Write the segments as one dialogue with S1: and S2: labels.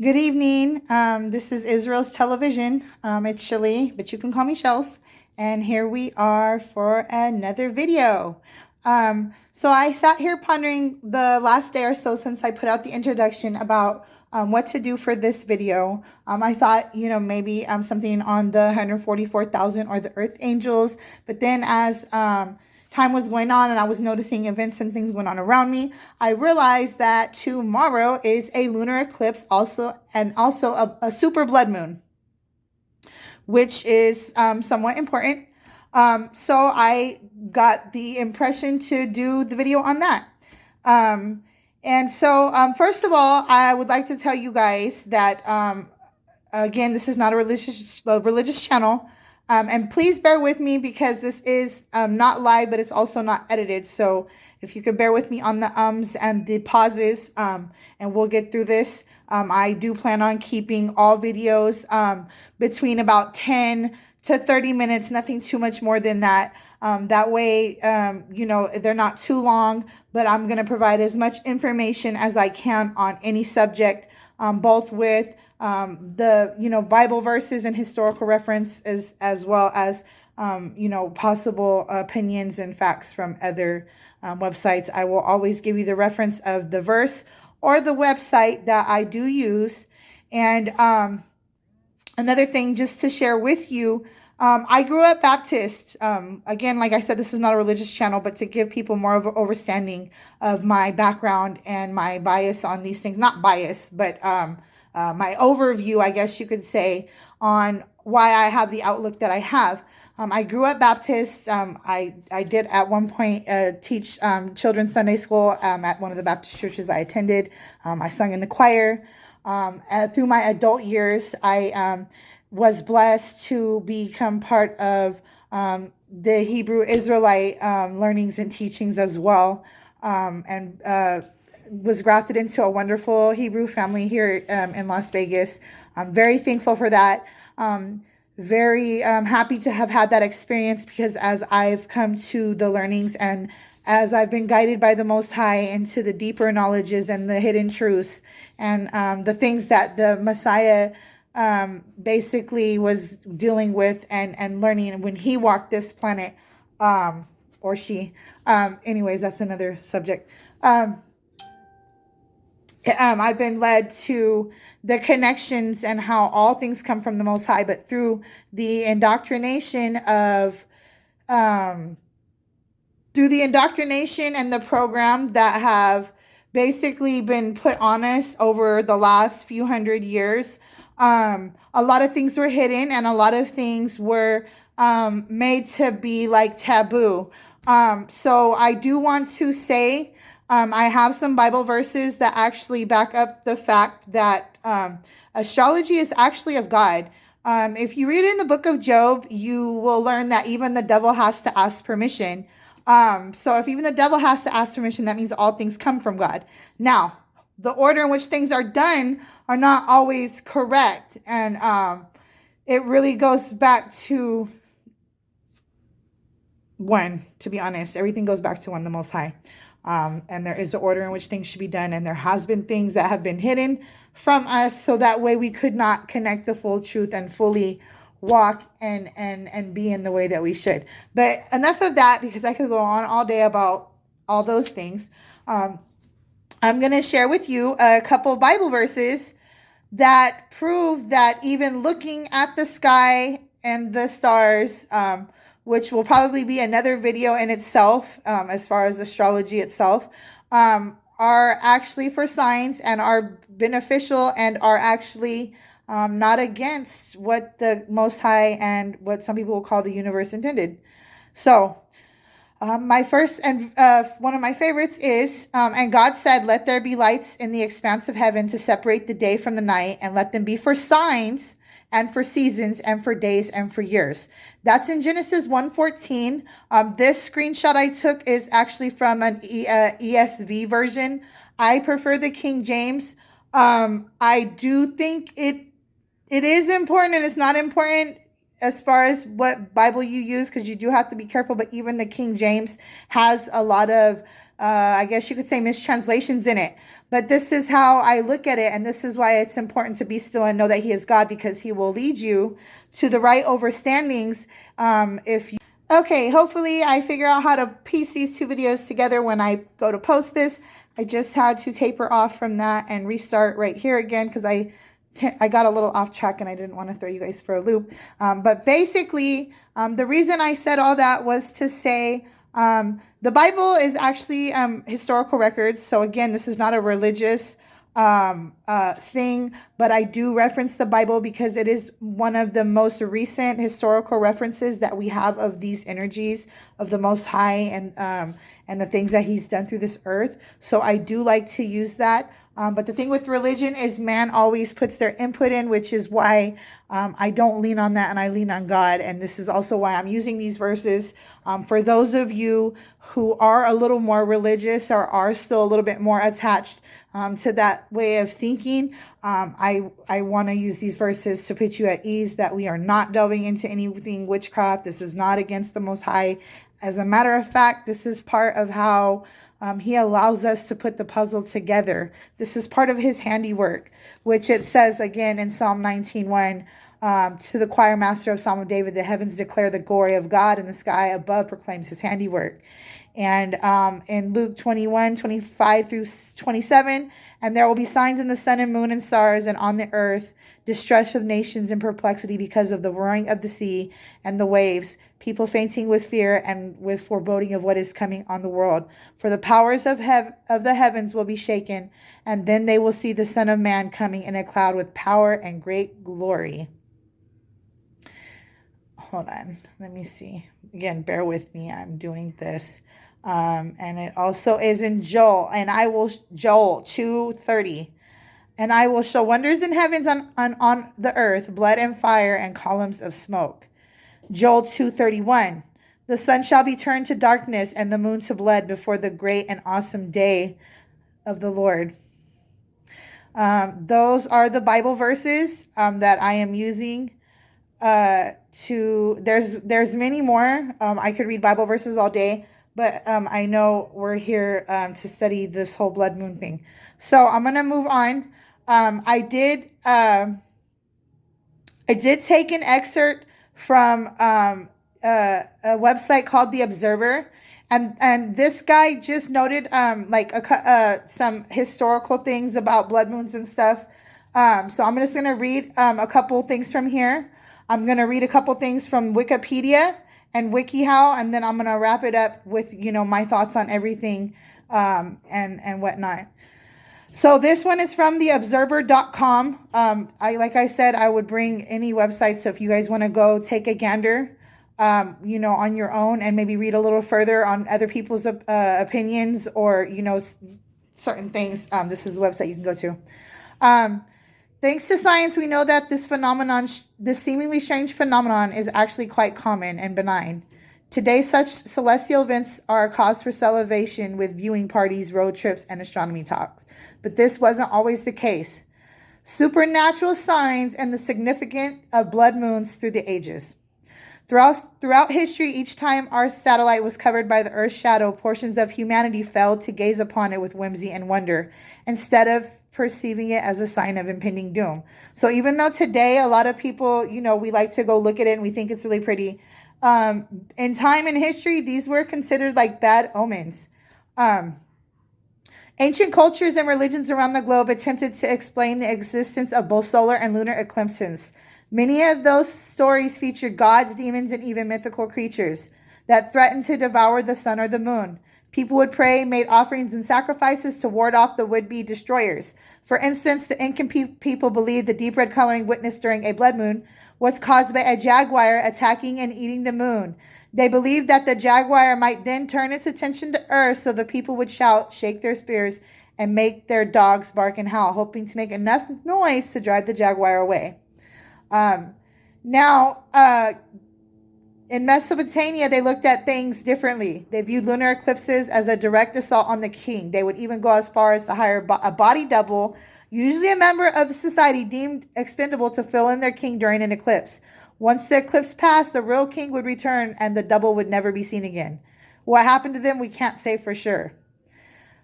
S1: Good evening. This is Israel's Television. It's Shelly, but you can call me Shells. And here we are for another video. So I sat here pondering the last day or so since I put out the introduction about what to do for this video. I thought, maybe something on the 144,000 or the Earth Angels. But then as time was going on and I was noticing events and things going on around me, I realized that tomorrow is a lunar eclipse also a super blood moon, which is somewhat important. So I got the impression to do the video on that. First of all, I would like to tell you guys that, again, this is not a religious channel. And please bear with me because this is not live, but it's also not edited. So if you can bear with me on the ums and the pauses, and we'll get through this. I do plan on keeping all videos between about 10 to 30 minutes, nothing too much more than that. That way, they're not too long, but I'm going to provide as much information as I can on any subject, both with the Bible verses and historical reference as well as possible opinions and facts from other websites. I will always give you the reference of the verse or the website that I do use. And another thing just to share with you, I grew up Baptist. Again, like I said, this is not a religious channel, but to give people more of an understanding of my background and my bias on these things. Not bias, but my overview, I guess you could say, on why I have the outlook that I have. I grew up Baptist. I did at one point teach children's Sunday school at one of the Baptist churches I attended. I sung in the choir. Through my adult years, I was blessed to become part of the Hebrew Israelite learnings and teachings as well, and was grafted into a wonderful Hebrew family here in Las Vegas. I'm very thankful for that. Very happy to have had that experience because as I've come to the learnings and as I've been guided by the Most High into the deeper knowledges and the hidden truths and the things that the Messiah basically was dealing with and learning when he walked this planet, or she. Anyways, that's another subject. I've been led to the connections and how all things come from the Most High, but through the indoctrination of, and the program that have basically been put on us over the last few hundred years. A lot of things were hidden and a lot of things were made to be like taboo. So I do want to say, I have some Bible verses that actually back up the fact that astrology is actually of God. If you read in the book of Job, you will learn that even the devil has to ask permission. So if even the devil has to ask permission, that means all things come from God. Now, the order in which things are done are not always correct. And it really goes back to one, to be honest. Everything goes back to one, the Most High. And there is an order in which things should be done. And there has been things that have been hidden from us so that way we could not connect the full truth and fully walk and be in the way that we should. But enough of that because I could go on all day about all those things. I'm going to share with you a couple Bible verses that prove that even looking at the sky and the stars, which will probably be another video in itself, as far as astrology itself, are actually for signs and are beneficial and are actually not against what the Most High and what some people will call the universe intended. So, my first and one of my favorites is, and God said, "Let there be lights in the expanse of heaven to separate the day from the night, and let them be for signs and for seasons and for days and for years." That's in Genesis 1:14. This screenshot I took is actually from an ESV version. I prefer the King James. I do think it is important and it's not important as far as what Bible you use, because you do have to be careful, but even the King James has a lot of I guess you could say, mistranslations in it. But this is how I look at it, and this is why it's important to be still and know that He is God, because He will lead you to the right overstandings. If you Okay, hopefully I figure out how to piece these two videos together when I go to post this. I just had to taper off from that and restart right here again because I got a little off track and I didn't want to throw you guys for a loop. But basically, the reason I said all that was to say the Bible is actually historical records. So again, this is not a religious thing, but I do reference the Bible because it is one of the most recent historical references that we have of these energies of the Most High and the things that He's done through this earth. So I do like to use that. But the thing with religion is man always puts their input in, which is why I don't lean on that and I lean on God. And this is also why I'm using these verses. For those of you who are a little more religious or are still a little bit more attached to that way of thinking, I want to use these verses to put you at ease that we are not delving into anything witchcraft. This is not against the Most High. As a matter of fact, this is part of how He allows us to put the puzzle together. This is part of His handiwork, which it says again in Psalm 19:1, to the choir master of Psalm of David, the heavens declare the glory of God, and the sky above proclaims His handiwork. And in Luke 21:25-27, and there will be signs in the sun and moon and stars, and on the earth distress of nations and perplexity because of the roaring of the sea and the waves, people fainting with fear and with foreboding of what is coming on the world. For the powers of the heavens will be shaken, and then they will see the Son of Man coming in a cloud with power and great glory. Hold on, let me see. Again, bear with me. I'm doing this. And it also is in Joel 2:30. And I will show wonders in heavens on the earth, blood and fire and columns of smoke. Joel 2:31. The sun shall be turned to darkness and the moon to blood before the great and awesome day of the Lord. Those are the Bible verses that I am using. There's many more. I could read Bible verses all day, but I know we're here to study this whole blood moon thing. So I'm gonna move on. I did take an excerpt from a website called The Observer, and this guy just noted some historical things about blood moons and stuff. So I'm just gonna read a couple things from here. I'm gonna read a couple things from Wikipedia and WikiHow, and then I'm gonna wrap it up with my thoughts on everything and whatnot. So this one is from theobserver.com. Like I said, I would bring any website. So if you guys want to go take a gander, on your own and maybe read a little further on other people's opinions or, certain things, this is the website you can go to. Thanks to science, we know that this seemingly strange phenomenon is actually quite common and benign. Today, such celestial events are a cause for celebration with viewing parties, road trips, and astronomy talks. But this wasn't always the case. Supernatural signs and the significance of blood moons through the ages. Throughout history, each time our satellite was covered by the Earth's shadow, portions of humanity failed to gaze upon it with whimsy and wonder, instead of perceiving it as a sign of impending doom. So even though today a lot of people, we like to go look at it and we think it's really pretty, in time and history, these were considered like bad omens. Ancient cultures and religions around the globe attempted to explain the existence of both solar and lunar eclipses. Many of those stories featured gods, demons, and even mythical creatures that threatened to devour the sun or the moon. People would pray, made offerings and sacrifices to ward off the would-be destroyers. For instance, the Incan people believed the deep red coloring witnessed during a blood moon was caused by a jaguar attacking and eating the moon. They believed that the jaguar might then turn its attention to Earth, so the people would shout, shake their spears, and make their dogs bark and howl, hoping to make enough noise to drive the jaguar away. In Mesopotamia, they looked at things differently. They viewed lunar eclipses as a direct assault on the king. They would even go as far as to hire a body double, usually a member of society deemed expendable, to fill in their king during an eclipse. Once the eclipse passed, the real king would return and the double would never be seen again. What happened to them, we can't say for sure.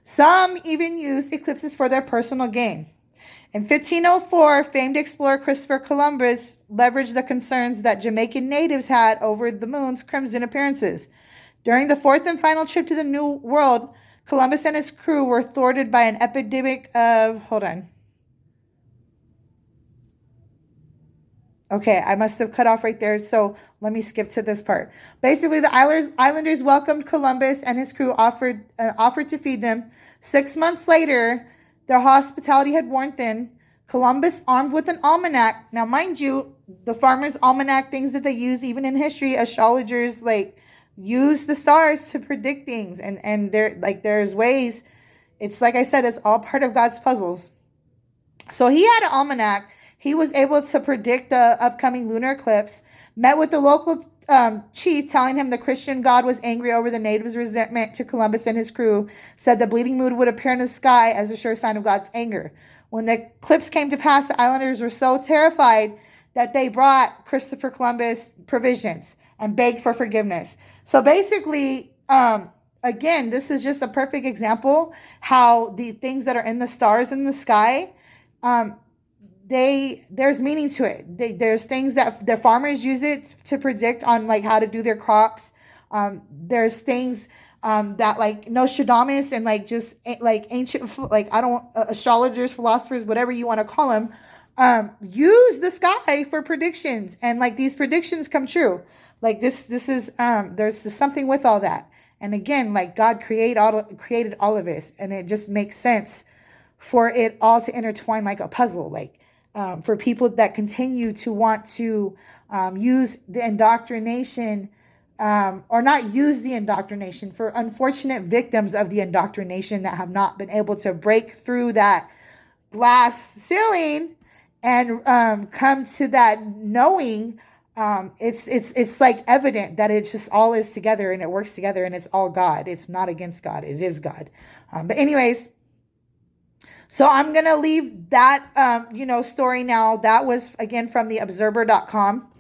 S1: Some even used eclipses for their personal gain. In 1504, famed explorer Christopher Columbus leveraged the concerns that Jamaican natives had over the moon's crimson appearances. During the fourth and final trip to the New World, Columbus and his crew were thwarted by an epidemic of, hold on. Okay, I must have cut off right there, so let me skip to this part. Basically, the islanders welcomed Columbus and his crew, offered to feed them. 6 months later, their hospitality had worn thin. Columbus, armed with an almanac. Now, mind you, the farmers' almanac, things that they use even in history, astrologers like use the stars to predict things, and there's ways. It's like I said, it's all part of God's puzzles. So he had an almanac. He was able to predict the upcoming lunar eclipse, met with the local chief, telling him the Christian God was angry over the natives' resentment to Columbus and his crew, said the bleeding moon would appear in the sky as a sure sign of God's anger. When the eclipse came to pass, the islanders were so terrified that they brought Christopher Columbus provisions and begged for forgiveness. So basically, again, this is just a perfect example how the things that are in the stars in the sky, there's meaning to it. There's things that the farmers use it to predict on like how to do their crops. There's things that like Nostradamus and like just like ancient like astrologers, philosophers, whatever you want to call them, use the sky for predictions, and like these predictions come true. Like this is there's something with all that. And again, like God created all of this, and it just makes sense for it all to intertwine like a puzzle. Like for people that continue to want to use the indoctrination, or not use the indoctrination, for unfortunate victims of the indoctrination that have not been able to break through that glass ceiling and come to that knowing. It's like evident that it just all is together and it works together and it's all God. It's not against God. It is God. But anyways, so I'm going to leave that, story now. That was, again, from theobserver.com.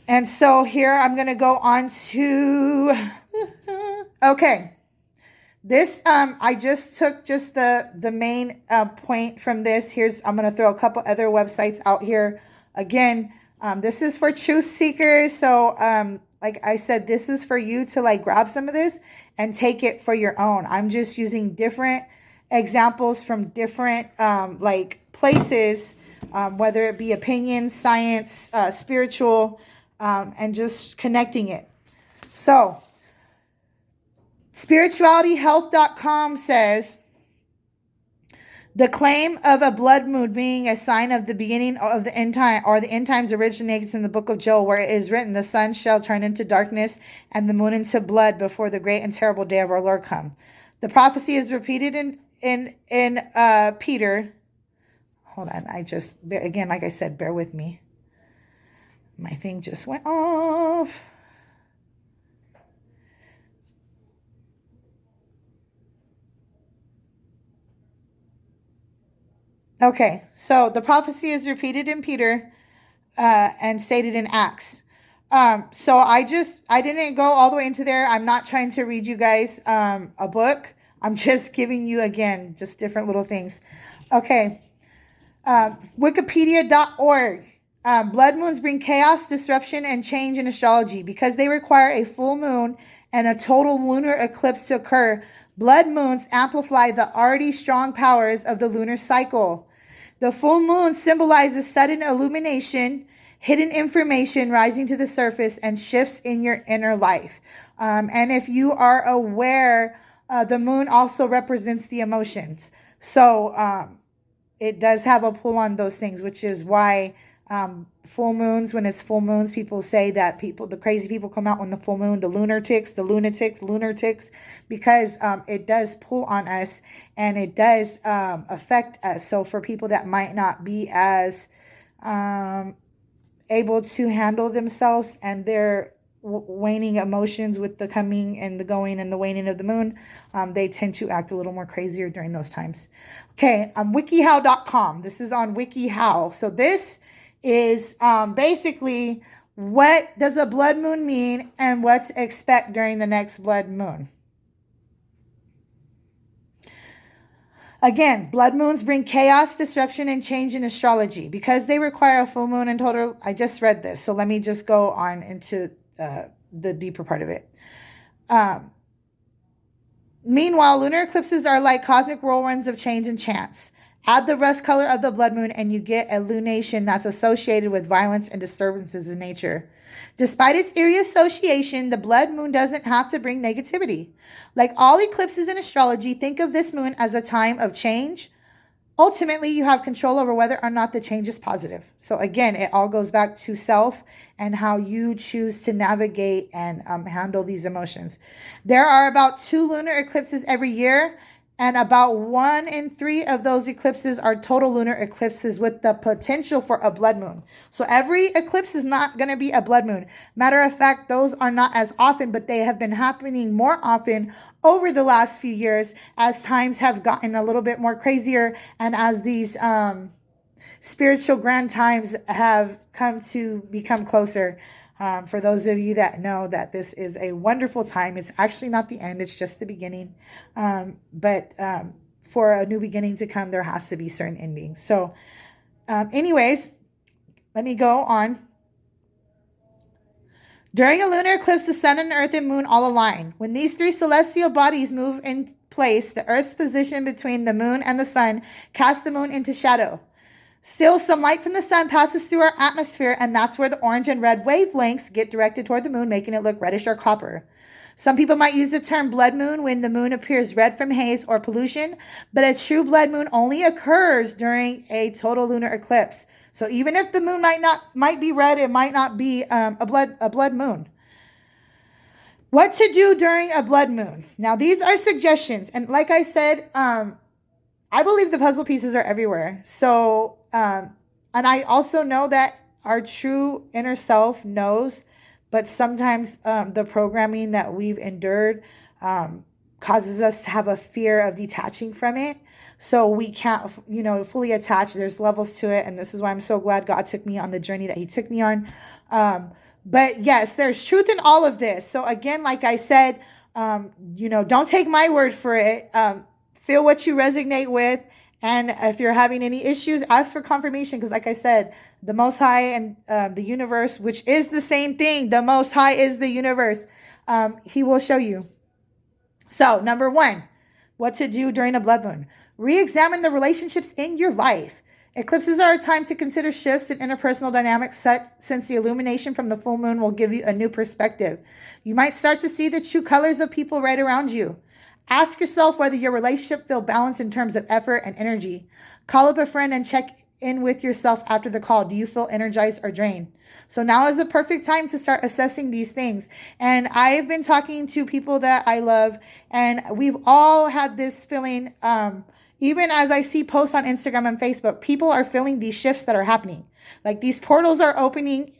S1: And so here I'm going to go on to, okay. This, I just took just the main point from this. I'm going to throw a couple other websites out here. Again, this is for truth seekers. So, like I said, this is for you to like grab some of this and take it for your own. I'm just using different examples from different like places, whether it be opinion, science, spiritual, and just connecting it. So spiritualityhealth.com says the claim of a blood moon being a sign of the beginning of the end time, or the end times, originates in the book of Joel, where it is written, the sun shall turn into darkness and the moon into blood before the great and terrible day of our Lord come. The prophecy is repeated in Peter. Hold on. Again, like I said, bear with me. My thing just went off. Okay, so the prophecy is repeated in Peter and stated in Acts. So I didn't go all the way into there. I'm not trying to read you guys a book. I'm just giving you, again, just different little things. Okay, Wikipedia.org. Blood moons bring chaos, disruption, and change in astrology. Because they require a full moon and a total lunar eclipse to occur, blood moons amplify the already strong powers of the lunar cycle. The full moon symbolizes sudden illumination, hidden information rising to the surface, and shifts in your inner life. And if you are aware, the moon also represents the emotions. So it does have a pull on those things, which is why full moons, when it's full moons, people say that the crazy people come out when the full moon, the lunatics, because it does pull on us and it does affect us. So for people that might not be as able to handle themselves and their waning emotions with the coming and the going and the waning of the moon, they tend to act a little more crazier during those times. Okay, wikihow.com. This is on WikiHow. So this is basically What does a blood moon mean and what to expect during the next blood moon? Again, blood moons bring chaos, disruption, and change in astrology because they require a full moon in total. I just read this, so let me just go on into the deeper part of it. Um, Meanwhile, lunar eclipses are like cosmic whirlwinds of change and chance. Add the rust color of the blood moon, and you get a lunation that's associated with violence and disturbances in nature. Despite its eerie association, the blood moon doesn't have to bring negativity. Like all eclipses in astrology, think of this moon as a time of change. Ultimately, you have control over whether or not the change is positive. So again, it all goes back to self and how you choose to navigate and handle these emotions. There are about 2 lunar eclipses every year, and about 1 in 3 of those eclipses are total lunar eclipses with the potential for a blood moon. So every eclipse is not going to be a blood moon. Matter of fact, those are not as often, but they have been happening more often over the last few years as times have gotten a little bit more crazier and as these spiritual grand times have come to become closer. For those of you that know that this is a wonderful time, it's actually not the end, it's just the beginning. But for a new beginning to come, there has to be certain endings. So, anyways, let me go on. During a lunar eclipse, the sun and earth and moon all align. When these 3 celestial bodies move in place, the earth's position between the moon and the sun casts the moon into shadow. Still, some light from the sun passes through our atmosphere, and that's where the orange and red wavelengths get directed toward the moon, making it look reddish or copper. Some people might use the term blood moon when the moon appears red from haze or pollution, but a true blood moon only occurs during a total lunar eclipse. So even if the moon might be red, it might not be a blood moon. What to do during a blood moon? Now, these are suggestions, and like I said, I believe the puzzle pieces are everywhere. So, and I also know that our true inner self knows, but sometimes the programming that we've endured causes us to have a fear of detaching from it. So we can't, fully attach. There's levels to it. And this is why I'm so glad God took me on the journey that he took me on. But yes, there's truth in all of this. So again, like I said, don't take my word for it. Feel what you resonate with. And if you're having any issues, ask for confirmation. Because like I said, the Most High and the universe, which is the same thing, the Most High is the universe. He will show you. So number 1, what to do during a blood moon. Re-examine the relationships in your life. Eclipses are a time to consider shifts in interpersonal dynamics since the illumination from the full moon will give you a new perspective. You might start to see the true colors of people right around you. Ask yourself whether your relationship feels balanced in terms of effort and energy. Call up a friend and check in with yourself after the call. Do you feel energized or drained? So now is the perfect time to start assessing these things. And I've been talking to people that I love, and we've all had this feeling, even as I see posts on Instagram and Facebook, people are feeling these shifts that are happening. Like these portals are opening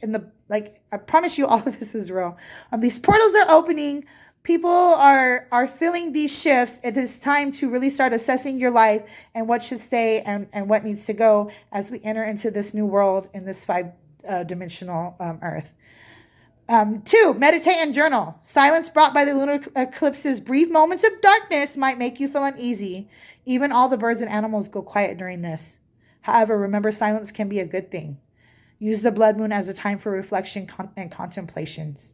S1: I promise you all of this is real. These portals are opening. People are feeling these shifts. It is time to really start assessing your life and what should stay and what needs to go as we enter into this new world in this 5-dimensional earth. 2, meditate and journal. Silence brought by the lunar eclipse's brief moments of darkness might make you feel uneasy. Even all the birds and animals go quiet during this. However, remember, silence can be a good thing. Use the blood moon as a time for reflection and contemplations.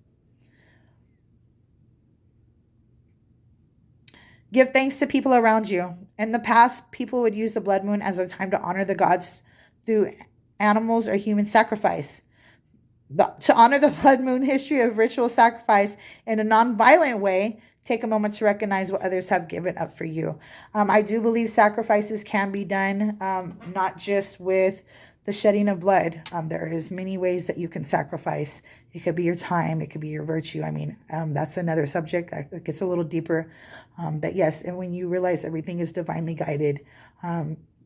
S1: Give thanks to people around you. In the past, people would use the blood moon as a time to honor the gods through animals or human sacrifice. To honor the blood moon history of ritual sacrifice in a non-violent way, take a moment to recognize what others have given up for you. I do believe sacrifices can be done, not just with the shedding of blood. There is many ways that you can sacrifice. It could be your time. It could be your virtue. That's another subject. It gets a little deeper. But yes, and when you realize everything is divinely guided,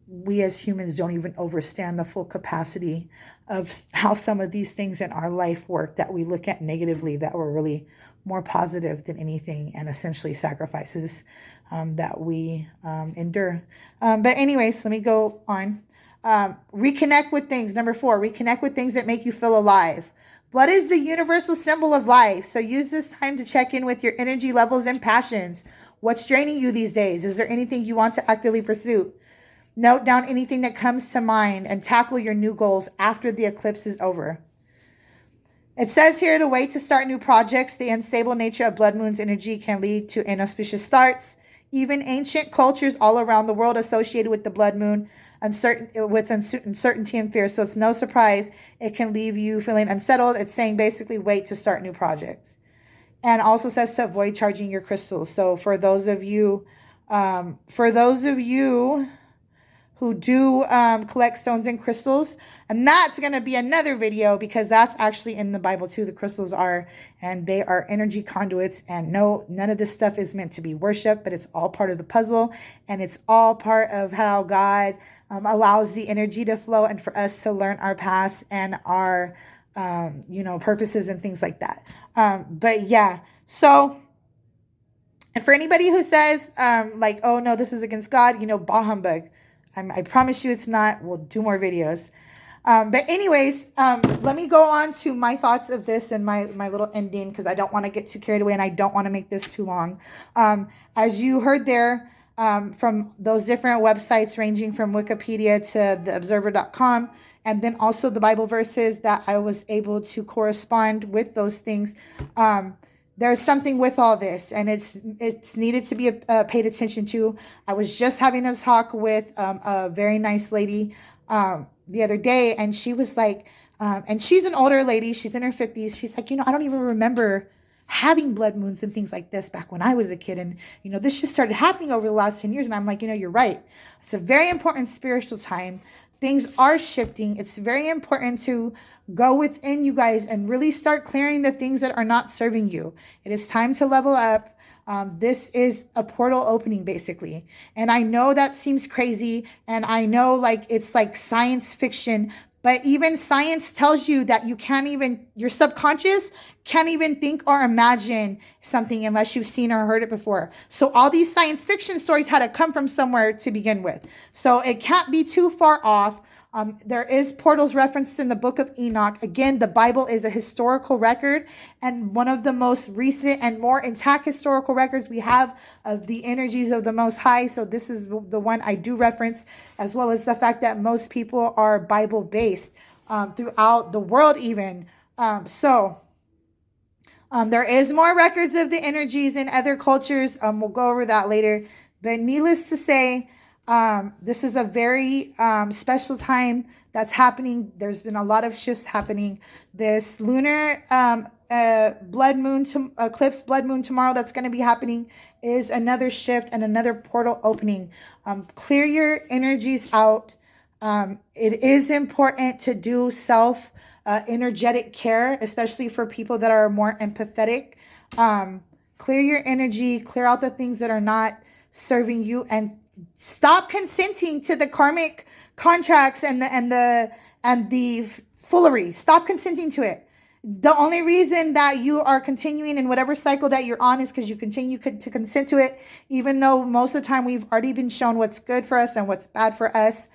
S1: we as humans don't even understand the full capacity of how some of these things in our life work that we look at negatively that were really more positive than anything, and essentially sacrifices that we endure. But anyways, let me go on. Reconnect with things. Number 4, reconnect with things that make you feel alive. Blood is the universal symbol of life. So use this time to check in with your energy levels and passions. What's draining you these days? Is there anything you want to actively pursue? Note down anything that comes to mind and tackle your new goals after the eclipse is over. It says here to wait to start new projects. The unstable nature of blood moon's energy can lead to inauspicious starts. Even ancient cultures all around the world associated with the blood moon uncertainty and fear. So it's no surprise it can leave you feeling unsettled. It's saying basically wait to start new projects. And also says to avoid charging your crystals. So for those of you who do collect stones and crystals, and that's going to be another video because that's actually in the Bible too. The crystals are, and they are energy conduits, and no, none of this stuff is meant to be worshiped, but it's all part of the puzzle, and it's all part of how God allows the energy to flow and for us to learn our past and our, purposes and things like that. But yeah, so, and for anybody who says oh no, this is against God, bah humbug. I promise you it's not. We'll do more videos. But anyways, let me go on to my thoughts of this and my little ending because I don't want to get too carried away and I don't want to make this too long. As you heard there from those different websites ranging from Wikipedia to theobserver.com, and then also the Bible verses that I was able to correspond with those things. There's something with all this, and it's needed to be paid attention to. I was just having a talk with a very nice lady the other day, and she was like, and she's an older lady. She's in her 50s. She's like, I don't even remember having blood moons and things like this back when I was a kid. And, this just started happening over the last 10 years. And I'm like, you're right. It's a very important spiritual time. Things are shifting. It's very important to go within you guys and really start clearing the things that are not serving you. It is time to level up. This is a portal opening basically. And I know that seems crazy. And I know it's like science fiction, but even science tells you that your subconscious can't even think or imagine something unless you've seen or heard it before. So all these science fiction stories had to come from somewhere to begin with. So it can't be too far off. There is portals referenced in the book of Enoch. Again, the Bible is a historical record and one of the most recent and more intact historical records we have of the energies of the Most High. So this is the one I do reference, as well as the fact that most people are Bible based throughout the world even. There is more records of the energies in other cultures. We'll go over that later. But needless to say, this is a very special time that's happening. There's been a lot of shifts happening. This lunar eclipse blood moon tomorrow that's going to be happening is another shift and another portal opening. Clear your energies out. It is important to do self energetic care, especially for people that are more empathetic. Clear your energy, clear out the things that are not serving you, and stop consenting to the karmic contracts and the foolery. Stop consenting to it. The only reason that you are continuing in whatever cycle that you're on is because you continue to consent to it, even though most of the time we've already been shown what's good for us and what's bad for us.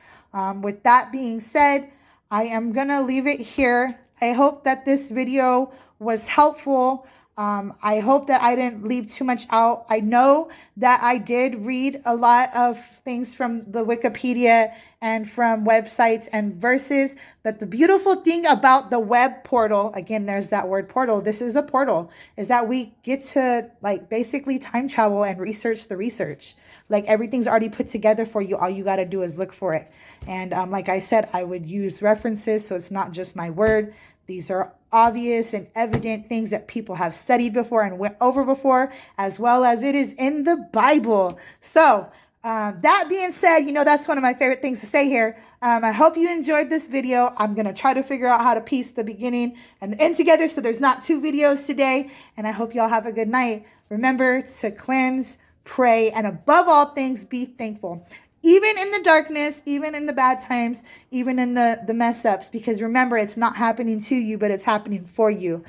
S1: With that being said, I am going to leave it here. I hope that this video was helpful. I hope that I didn't leave too much out. I know that I did read a lot of things from the Wikipedia and from websites and verses. But the beautiful thing about the web portal, again, there's that word portal. This is a portal, is that we get to basically time travel and research the research. Everything's already put together for you. All you got to do is look for it. And like I said, I would use references. So it's not just my word. These are obvious and evident things that people have studied before and went over before, as well as it is in the Bible. So that being said, that's one of my favorite things to say here. I hope you enjoyed this video. I'm going to try to figure out how to piece the beginning and the end together so there's not two videos today. And I hope y'all have a good night. Remember to cleanse, pray, and above all things, be thankful. Even in the darkness, even in the bad times, even in the mess ups, because remember, it's not happening to you, but it's happening for you,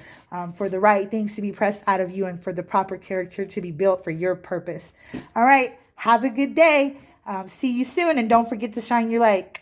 S1: for the right things to be pressed out of you and for the proper character to be built for your purpose. All right. Have a good day. See you soon. And don't forget to shine your light.